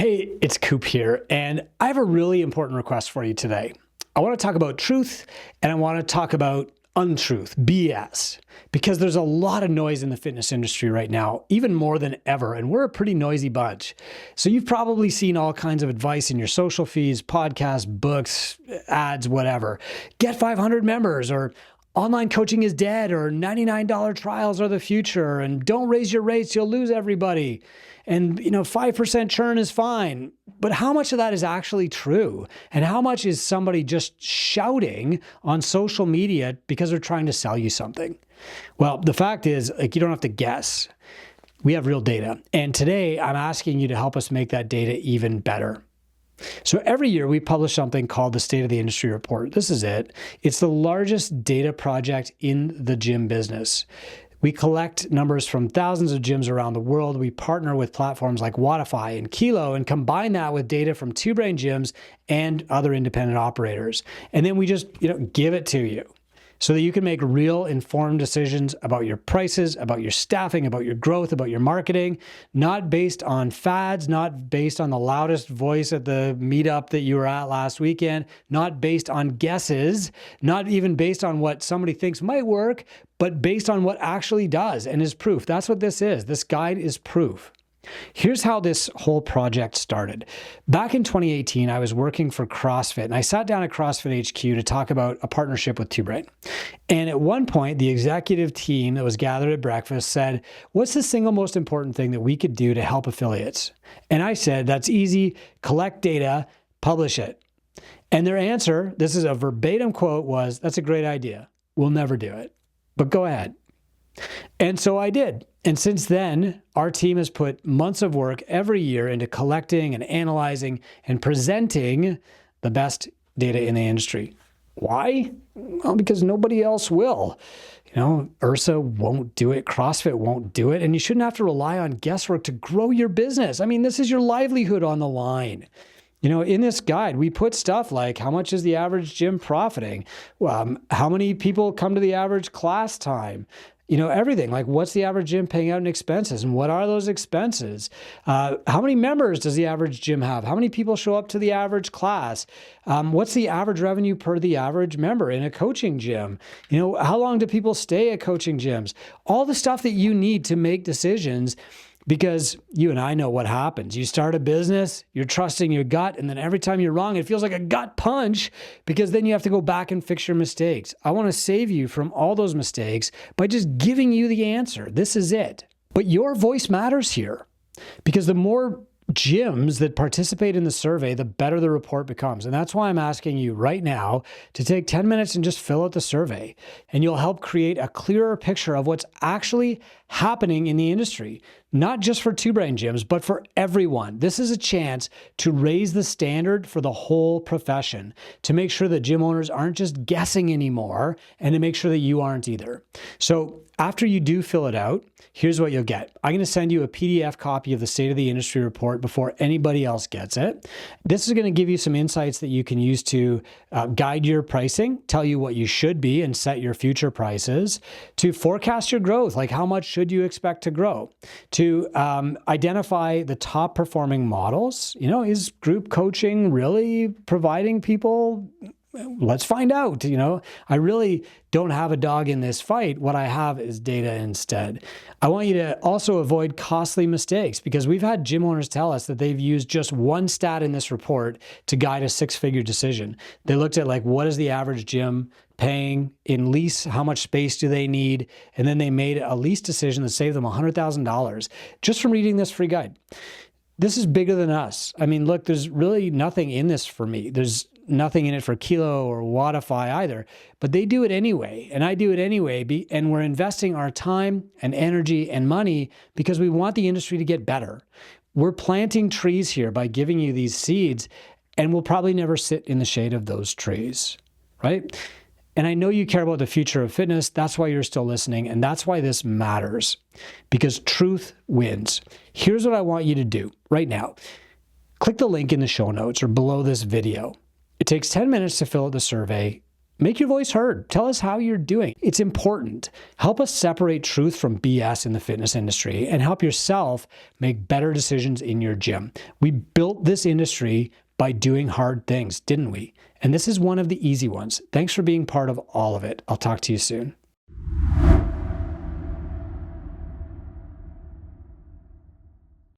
Hey, it's Coop here, and I have a really important request for you today. I want to talk about truth, and I want to talk about untruth, BS, because there's a lot of noise in the fitness industry right now, even more than ever, and we're a pretty noisy bunch. So you've probably seen all kinds of advice in your social feeds, podcasts, books, ads, whatever. Get 500 members, or online coaching is dead, or $99 trials are the future, and don't raise your rates, you'll lose everybody. And 5% churn is fine. But how much of that is actually true? And how much is somebody just shouting on social media because they're trying to sell you something? Well, the fact is, you don't have to guess. We have real data. And today I'm asking you to help us make that data even better. So every year we publish something called the State of the Industry Report. This is it. It's the largest data project in the gym business. We collect numbers from thousands of gyms around the world. We partner with platforms like Wodify and Kilo and combine that with data from Two Brain gyms and other independent operators. And then we just, give it to you so that you can make real informed decisions about your prices, about your staffing, about your growth, about your marketing, not based on fads, not based on the loudest voice at the meetup that you were at last weekend, not based on guesses, not even based on what somebody thinks might work, but based on what actually does and is proof. That's what this is. This guide is proof. Here's how this whole project started. Back in 2018, I was working for CrossFit, and I sat down at CrossFit HQ to talk about a partnership with Two Brain. And at one point, the executive team that was gathered at breakfast said, "What's the single most important thing that we could do to help affiliates?" And I said, "That's easy. Collect data, publish it." And their answer, this is a verbatim quote, was, "That's a great idea. We'll never do it, but go ahead." And so I did. And since then, our team has put months of work every year into collecting and analyzing and presenting the best data in the industry. Why? Well, because nobody else will. IRSA won't do it. CrossFit won't do it. And you shouldn't have to rely on guesswork to grow your business. I mean, this is your livelihood on the line. In this guide, we put stuff like how much is the average gym profiting? How many people come to the average class time? Everything like what's the average gym paying out in expenses and what are those expenses? How many members does the average gym have? How many people show up to the average class? What's the average revenue per the average member in a coaching gym? How long do people stay at coaching gyms? All the stuff that you need to make decisions. Because you and I know what happens. You start a business, you're trusting your gut, and then every time you're wrong, it feels like a gut punch because then you have to go back and fix your mistakes. I want to save you from all those mistakes by just giving you the answer. This is it. But your voice matters here because the more gyms that participate in the survey, the better the report becomes. And that's why I'm asking you right now to take 10 minutes and just fill out the survey. And you'll help create a clearer picture of what's actually happening in the industry, not just for Two Brain gyms, but for everyone. This is a chance to raise the standard for the whole profession, to make sure that gym owners aren't just guessing anymore, and to make sure that you aren't either. So after you do fill it out, here's what you'll get. I'm going to send you a PDF copy of the State of the Industry Report before anybody else gets it. This is going to give you some insights that you can use to guide your pricing, tell you what you should be and set your future prices, to forecast your growth, like how much should you expect to grow, to identify the top performing models. Is group coaching really providing people? Let's find out. I really don't have a dog in this fight. What I have is data instead. I want you to also avoid costly mistakes because we've had gym owners tell us that they've used just one stat in this report to guide a six-figure decision. They looked at what is the average gym paying in lease, how much space do they need, and then they made a lease decision that saved them $100,000 just from reading this free guide. This is bigger than us. I mean, look, there's really nothing in this for me. There's nothing in it for Kilo or Wodify either, but they do it anyway, and I do it anyway, and we're investing our time and energy and money because we want the industry to get better. We're planting trees here by giving you these seeds, and we'll probably never sit in the shade of those trees, right? And I know you care about the future of fitness. That's why you're still listening, and that's why this matters, because truth wins. Here's what I want you to do right now. Click the link in the show notes or below this video. It takes 10 minutes to fill out the survey. Make your voice heard. Tell us how you're doing. It's important. Help us separate truth from BS in the fitness industry and help yourself make better decisions in your gym. We built this industry by doing hard things, didn't we? And this is one of the easy ones. Thanks for being part of all of it. I'll talk to you soon.